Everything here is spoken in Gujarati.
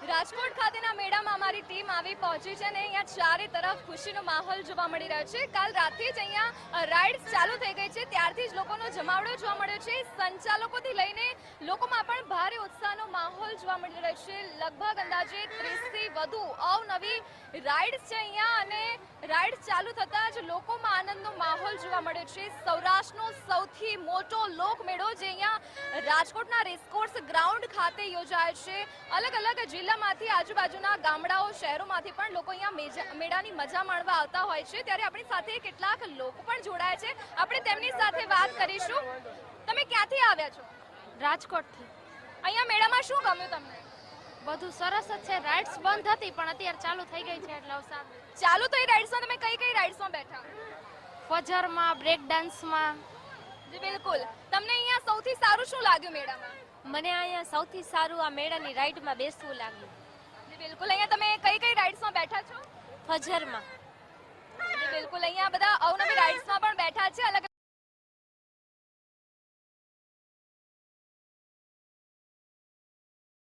રાજકોટ ખાતેના મેળામાં અમારી ટીમ આવી પહોંચી છે અને અહીંયા ચારે તરફ ખુશીનો માહોલ જોવા મળી રહ્યો છે. કાલ રાતથી જ અહીંયા રાઇડ્સ ચાલુ થઈ ગઈ છે, ત્યારથી જ લોકોનો જમાવડો જોવા મળ્યો છે. સંચાલકોથી લઈને લોકોમાં પણ ભારે ઉત્સાહનો માહોલ જોવા મળી રહ્યો છે. લગભગ અંદાજે 30થી વધુ અવનવી રાઇડ્સ છે અહીંયા અને રાઇડ્સ ચાલુ થતાં જ લોકોમાં આનંદનો માહોલ જોવા મળ્યો છે. સૌરાષ્ટ્રનો સૌથી મોટો લોકમેળો જે અહીંયા રાજકોટના રેસકોર્સ ગ્રાઉન્ડ ખાતે યોજાયો છે. અલગ અલગ જિલ્લામાંથી આજુબાજુના ગામડાઓ શહેરોમાંથી પણ લોકો અહીંયા મેળાની મજા માણવા આવતા હોય છે. ત્યારે આપણી સાથે કેટલાક લોકો પણ જોડાયા છે, આપણે તેમની સાથે વાત કરીશું. તમે ક્યાંથી આવ્યા છો? રાજકોટથી. અહીંયા મેળામાં શું ગમ્યું તમને? બધું સરસ જ છે. રાઇડ્સ બંધ હતી પણ અત્યારે ચાલુ થઈ ગઈ છે એટલે સારું. ચાલુ થઈ રાઇડ્સમાં તમે કઈ કઈ રાઇડ્સમાં બેઠા? ફજરમાં, બ્રેક ડાન્સમાં. જી બિલકુલ. તમને અહીંયા સૌથી સારું શું લાગ્યું મેળામાં? મને અહીંયા સૌથી સારું આ મેળાની રાઇડમાં બેસવું લાગ્યું. જી બિલકુલ. અહીંયા તમે કઈ કઈ રાઇડ્સમાં બેઠા છો? ફજરમાં. જી બિલકુલ. અહીંયા બધા અવનવી